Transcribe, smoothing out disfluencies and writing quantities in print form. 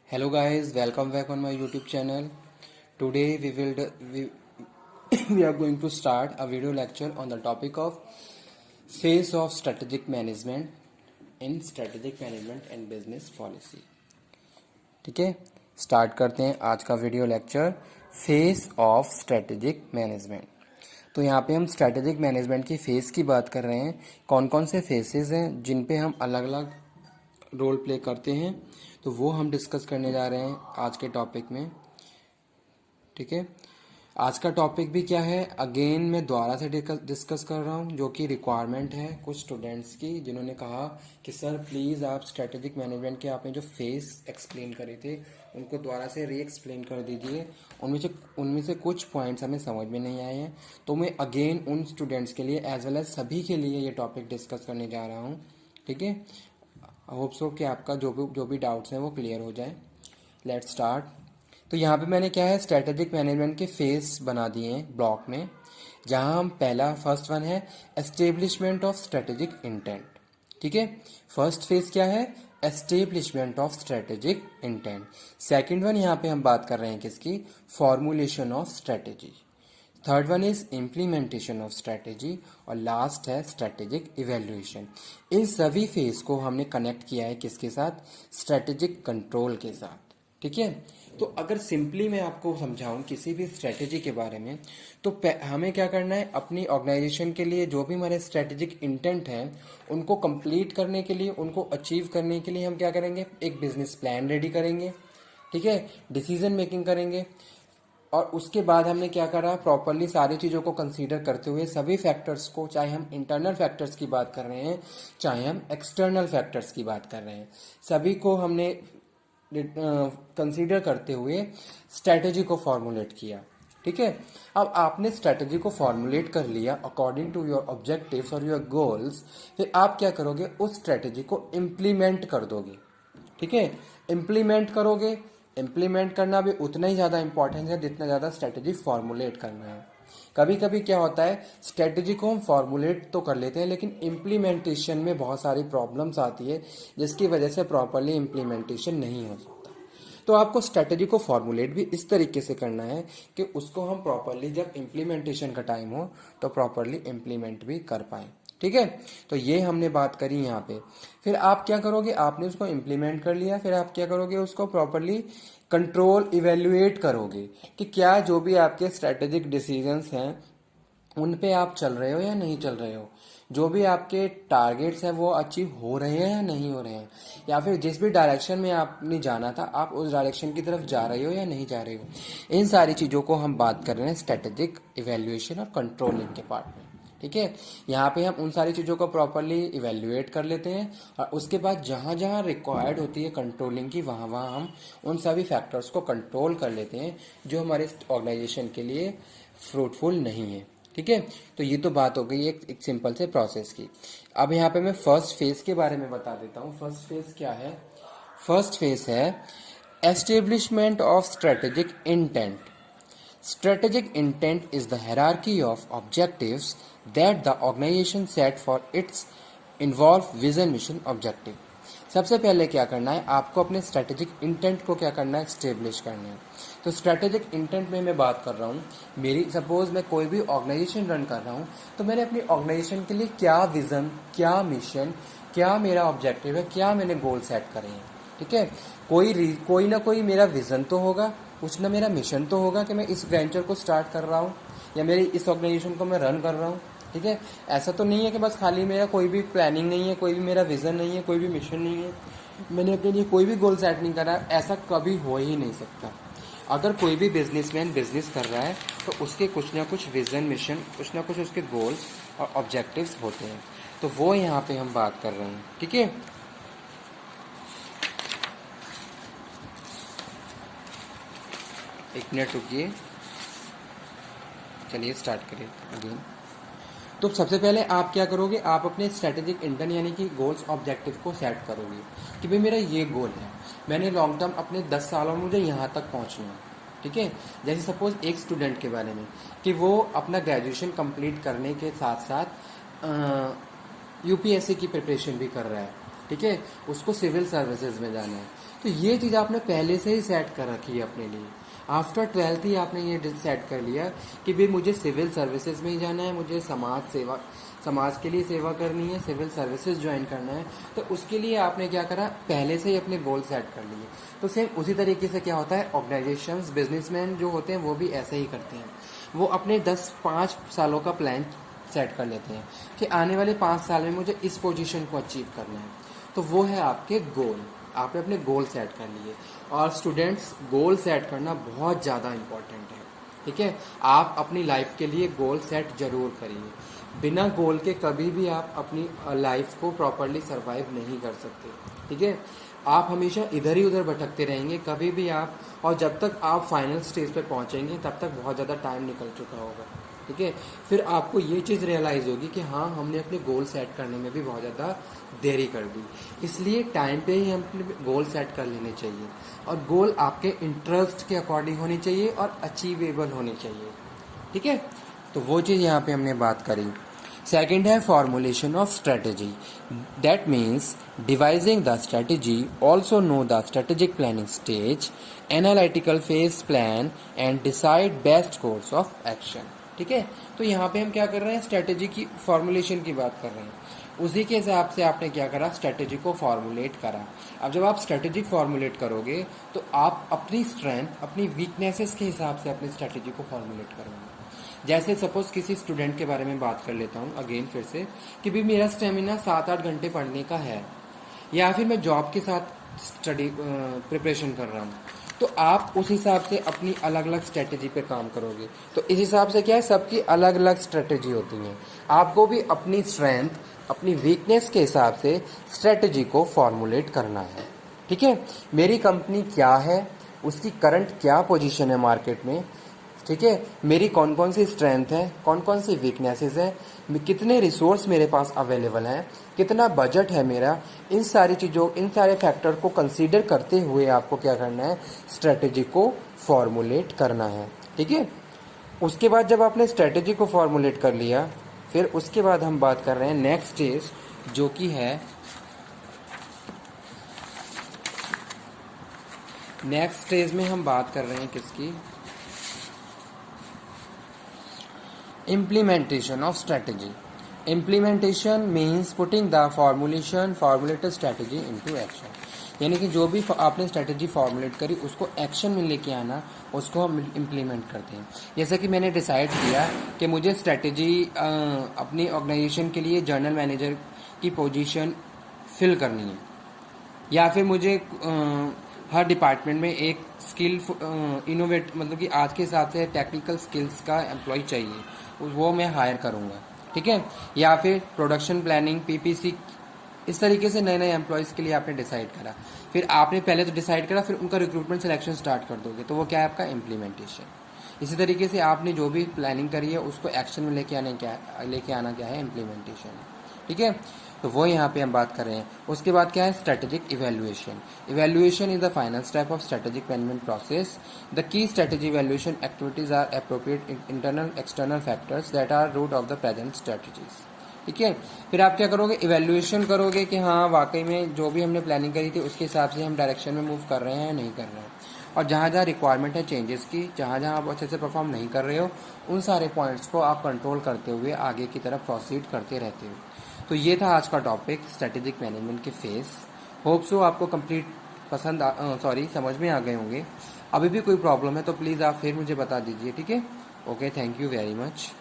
Hello guys, welcome back on my YouTube channel. Today we are going to start a video lecture on the topic of phase of strategic management in strategic management and business policy. ठीक है, start करते हैं आज का video lecture face of strategic management. तो यहाँ पे हम स्ट्रेटेजिक मैनेजमेंट की फेस की बात कर रहे हैं, कौन कौन से फेसेस हैं जिन पे हम अलग अलग रोल प्ले करते हैं, तो वो हम डिस्कस करने जा रहे हैं आज के टॉपिक में। ठीक है, आज का टॉपिक भी क्या है, अगेन मैं दोबारा से डिस्कस कर रहा हूँ, जो कि रिक्वायरमेंट है कुछ स्टूडेंट्स की, जिन्होंने कहा कि सर प्लीज़ आप स्ट्रेटेजिक मैनेजमेंट के आपने जो फेस एक्सप्लेन करे थे उनको दोबारा से री एक्सप्लेन कर दीजिए। उनमें से कुछ पॉइंट्स हमें समझ में नहीं आए हैं, तो मैं अगेन उन स्टूडेंट्स के लिए एज वेल एज सभी के लिए ये टॉपिक डिस्कस करने जा रहा हूँ। ठीक है, आई होप सो कि आपका जो भी डाउट्स हैं वो क्लियर हो जाए। Let's start. तो यहाँ पे मैंने क्या है, स्ट्रेटेजिक मैनेजमेंट के फेस बना दिए हैं ब्लॉक में, जहाँ हम फर्स्ट वन है एस्टेब्लिशमेंट ऑफ स्ट्रेटेजिक इंटेंट। ठीक है, फर्स्ट फेज क्या है, establishment of strategic intent. Second one यहाँ पे हम बात कर रहे हैं किसकी, formulation of strategy. Third one is implementation of strategy, और लास्ट है स्ट्रेटेजिक इवेल्युएशन। इन सभी फेज को हमने कनेक्ट किया है किसके साथ, स्ट्रेटेजिक कंट्रोल के साथ। ठीक है, तो अगर सिंपली मैं आपको समझाऊं किसी भी स्ट्रेटेजी के बारे में, तो हमें क्या करना है, अपनी ऑर्गेनाइजेशन के लिए जो भी हमारे स्ट्रेटेजिक इंटेंट हैं उनको कंप्लीट करने के लिए, उनको अचीव करने के लिए हम क्या करेंगे, एक बिजनेस प्लान रेडी करेंगे। ठीक है, डिसीजन मेकिंग करेंगे, और उसके बाद हमने क्या करा, प्रॉपरली सारी चीज़ों को कंसीडर करते हुए सभी फैक्टर्स को, चाहे हम इंटरनल फैक्टर्स की बात कर रहे हैं चाहे हम एक्सटर्नल फैक्टर्स की बात कर रहे हैं, सभी को हमने कंसीडर करते हुए स्ट्रेटेजी को फॉर्मुलेट किया। ठीक है, अब आपने स्ट्रेटेजी को फॉर्मुलेट कर लिया अकॉर्डिंग टू योर ऑब्जेक्टिव्स और योर गोल्स, फिर आप क्या करोगे, उस स्ट्रेटेजी को इम्प्लीमेंट कर दोगे। ठीक है, इम्प्लीमेंट करोगे, इम्प्लीमेंट करना भी उतना ही ज़्यादा इंपॉर्टेंट है जितना ज़्यादा स्ट्रेटेजी फॉर्मुलेट करना है। कभी कभी क्या होता है, स्ट्रेटेजी को हम फॉर्मुलेट तो कर लेते हैं लेकिन इम्प्लीमेंटेशन में बहुत सारी प्रॉब्लम्स आती है, जिसकी वजह से प्रॉपरली इम्प्लीमेंटेशन नहीं हो सकता। तो आपको स्ट्रेटेजी को फॉर्मुलेट भी इस तरीके से करना है कि उसको हम प्रॉपरली जब इम्प्लीमेंटेशन का टाइम हो तो प्रॉपरली इम्प्लीमेंट भी कर पाएँ। ठीक है, तो ये हमने बात करी यहाँ पे। फिर आप क्या करोगे, आपने उसको इम्प्लीमेंट कर लिया, फिर आप क्या करोगे, उसको प्रॉपरली कंट्रोल इवेल्युएट करोगे कि क्या जो भी आपके स्ट्रेटेजिक डिसीजंस हैं उन पे आप चल रहे हो या नहीं चल रहे हो, जो भी आपके टारगेट्स हैं वो अचीव हो रहे हैं या नहीं हो रहे हैं, या फिर जिस भी डायरेक्शन में आपने जाना था आप उस डायरेक्शन की तरफ जा रहे हो या नहीं जा रहे हो। इन सारी चीज़ों को हम बात कर रहे हैं स्ट्रेटेजिक इवेल्युएशन और कंट्रोलिंग के पार्ट में। ठीक है, यहाँ पे हम उन सारी चीज़ों को प्रॉपरली इवेल्युएट कर लेते हैं, और उसके बाद जहाँ जहाँ रिक्वायर्ड होती है कंट्रोलिंग की, वहाँ वहाँ हम उन सभी फैक्टर्स को कंट्रोल कर लेते हैं जो हमारे ऑर्गेनाइजेशन के लिए फ्रूटफुल नहीं है। ठीक है, तो ये तो बात हो गई एक सिंपल से प्रोसेस की। अब यहाँ पे मैं फर्स्ट फेज के बारे में बता देता हूँ। फर्स्ट फेज क्या है, फर्स्ट फेज है establishment of strategic intent. Strategic intent is the hierarchy of objectives that the organization set for its involve vision, mission, objective. सबसे पहले क्या करना है, आपको अपने स्ट्रेटेजिक इंटेंट को क्या करना है, स्टेब्लिश करना है। तो स्ट्रेटेजिक इंटेंट में मैं बात कर रहा हूँ, मेरी सपोज मैं कोई भी ऑर्गेनाइजेशन रन कर रहा हूँ, तो मैंने अपनी ऑर्गेनाइजेशन के लिए क्या विजन, क्या मिशन, क्या मेरा ऑब्जेक्टिव है, क्या मैंने गोल सेट करे हैं। ठीक है, कोई ना कोई मेरा विजन तो होगा, कुछ ना मेरा मिशन तो होगा कि मैं इस वेंचर को स्टार्ट कर रहा हूँ या मेरी इस ऑर्गेनाइजेशन को मैं रन कर रहा हूँ। ठीक है, ऐसा तो नहीं है कि बस खाली मेरा कोई भी प्लानिंग नहीं है, कोई भी मेरा विजन नहीं है, कोई भी मिशन नहीं है, मैंने अपने लिए कोई भी गोल सेट नहीं करा, ऐसा कभी हो ही नहीं सकता। अगर कोई भी बिजनेसमैन बिजनेस कर रहा है तो उसके कुछ ना कुछ विजन, मिशन, कुछ ना कुछ उसके गोल्स और ऑब्जेक्टिव्स होते हैं, तो वो यहाँ पे हम बात कर रहे हैं। ठीक है, एक मिनट रुकिए, चलिए स्टार्ट करें अगेन। तो सबसे पहले आप क्या करोगे, आप अपने स्ट्रेटेजिक इंटेंट यानी कि गोल्स ऑब्जेक्टिव को सेट करोगे कि भाई मेरा ये गोल है, मैंने लॉन्ग टर्म अपने 10 सालों में मुझे यहाँ तक पहुँचना है। ठीक है, जैसे सपोज एक स्टूडेंट के बारे में कि वो अपना ग्रेजुएशन कंप्लीट करने के साथ साथ यूपीएससी की प्रिपरेशन भी कर रहा है। ठीक है, उसको सिविल सर्विसेज में जाना है। तो ये चीज़ आपने पहले से ही सेट कर रखी है अपने लिए। आफ्टर 12th ही आपने ये सेट कर लिया कि भाई मुझे सिविल सर्विसेज में ही जाना है, मुझे समाज के लिए सेवा करनी है, सिविल सर्विसेज ज्वाइन करना है। तो उसके लिए आपने क्या करा, पहले से ही अपने गोल सेट कर लिए। तो सेम उसी तरीके से क्या होता है, ऑर्गेनाइजेशंस, बिजनेसमैन जो होते हैं वो भी ऐसे ही करते हैं। वो अपने 5 सालों का प्लान सेट कर लेते हैं कि आने वाले 5 साल में मुझे इस पोजीशन को अचीव करना है। तो वो है आपके गोल, आपने अपने गोल सेट कर लिए। और स्टूडेंट्स, गोल सेट करना बहुत ज़्यादा इम्पोर्टेंट है। ठीक है, आप अपनी लाइफ के लिए गोल सेट जरूर करिए। बिना गोल के कभी भी आप अपनी लाइफ को प्रॉपरली सरवाइव नहीं कर सकते। ठीक है, आप हमेशा इधर ही उधर भटकते रहेंगे कभी भी आप, और जब तक आप फाइनल स्टेज पे पहुंचेंगे तब तक बहुत ज़्यादा टाइम निकल चुका होगा। ठीक है, फिर आपको ये चीज़ रियलाइज़ होगी कि हाँ, हमने अपने गोल सेट करने में भी बहुत ज़्यादा देरी कर दी। इसलिए टाइम पे ही हम अपने गोल सेट कर लेने चाहिए, और गोल आपके इंटरेस्ट के अकॉर्डिंग होनी चाहिए और अचीवेबल होनी चाहिए। ठीक है, तो वो चीज़ यहाँ पे हमने बात करी। सेकंड है formulation of strategy, that means devising the strategy, also know the strategic planning stage, analytical phase plan and decide best course of action. ठीक है, तो यहाँ पे हम क्या कर रहे हैं, स्ट्रेटेजी की फॉर्मुलेशन की बात कर रहे हैं। उसी के हिसाब से आपने क्या करा, स्ट्रेटेजी को फॉर्मुलेट करा। अब जब आप स्ट्रेटेजी फॉर्मुलेट करोगे तो आप अपनी स्ट्रेंथ, अपनी वीकनेसेस के हिसाब से अपनी स्ट्रेटेजी को फॉर्मुलेट करोगे। जैसे सपोज किसी स्टूडेंट के बारे में बात कर लेता हूँ अगेन फिर से, कि भी मेरा स्टेमिना 7-8 घंटे पढ़ने का है, या फिर मैं जॉब के साथ स्टडी प्रिपरेशन कर रहा हूँ, तो आप उस हिसाब से अपनी अलग अलग स्ट्रेटेजी पे काम करोगे। तो इस हिसाब से क्या है, सबकी अलग अलग स्ट्रेटेजी होती है। आपको भी अपनी स्ट्रेंथ, अपनी वीकनेस के हिसाब से स्ट्रेटेजी को फॉर्मुलेट करना है। ठीक है, मेरी कंपनी क्या है, उसकी करंट क्या पोजीशन है मार्केट में, ठीक है, मेरी कौन कौन सी स्ट्रेंथ है, कौन कौन सी वीकनेसेस है, कितने रिसोर्स मेरे पास अवेलेबल हैं, कितना बजट है मेरा, इन सारी चीज़ों, इन सारे फैक्टर को कंसीडर करते हुए आपको क्या करना है, स्ट्रेटेजी को फॉर्मुलेट करना है। ठीक है, उसके बाद जब आपने स्ट्रेटेजी को फॉर्मुलेट कर लिया, फिर उसके बाद हम बात कर रहे हैं नेक्स्ट स्टेज, जो कि है नेक्स्ट स्टेज में हम बात कर रहे हैं किसकी, implementation of strategy. Implementation means putting the formulated strategy into action. यानी कि जो भी आपने स्ट्रेटेजी फॉर्मुलेट करी उसको एक्शन में लेके आना, उसको हम इम्प्लीमेंट करते हैं। जैसे कि मैंने डिसाइड किया कि मुझे स्ट्रेटेजी अपनी ऑर्गेनाइजेशन के लिए जर्नल मैनेजर की पोजीशन फिल करनी है, या फिर मुझे हर डिपार्टमेंट में एक स्किल इनोवेट, मतलब कि आज के हिसाब से टेक्निकल स्किल्स का एम्प्लॉय चाहिए, वो मैं हायर करूँगा। ठीक है, या फिर प्रोडक्शन प्लानिंग, पीपीसी, इस तरीके से नए नए एम्प्लॉयज़ के लिए आपने डिसाइड करा। फिर आपने पहले तो डिसाइड करा, फिर उनका रिक्रूटमेंट सिलेक्शन स्टार्ट कर दोगे, तो वो क्या है आपका इम्प्लीमेंटेशन। इसी तरीके से आपने जो भी प्लानिंग करी है उसको एक्शन में लेके आना क्या है, इम्प्लीमेंटेशन। ठीक है, तो वो यहाँ पे हम बात कर रहे हैं। उसके बाद क्या है, strategic evaluation. Evaluation is the final step of strategic management process. The key strategy evaluation activities are appropriate internal external factors that are root of the present strategies. ठीक है, फिर आप क्या करोगे, इवैल्यूएशन करोगे कि हाँ वाकई में जो भी हमने प्लानिंग करी थी उसके हिसाब से हम डायरेक्शन में मूव कर रहे हैं या नहीं कर रहे हैं, और जहाँ जहाँ रिक्वायरमेंट है चेंजेस की, जहाँ जहाँ आप अच्छे से परफॉर्म नहीं कर रहे हो, उन सारे पॉइंट्स को आप कंट्रोल करते हुए आगे की तरफ प्रोसीड करते रहते हो। तो ये था आज का टॉपिक, स्ट्रेटेजिक मैनेजमेंट के फेस। होप सो आपको कंप्लीट समझ में आ गए होंगे। अभी भी कोई प्रॉब्लम है तो प्लीज़ आप फिर मुझे बता दीजिए। ठीक है, okay, thank you very much.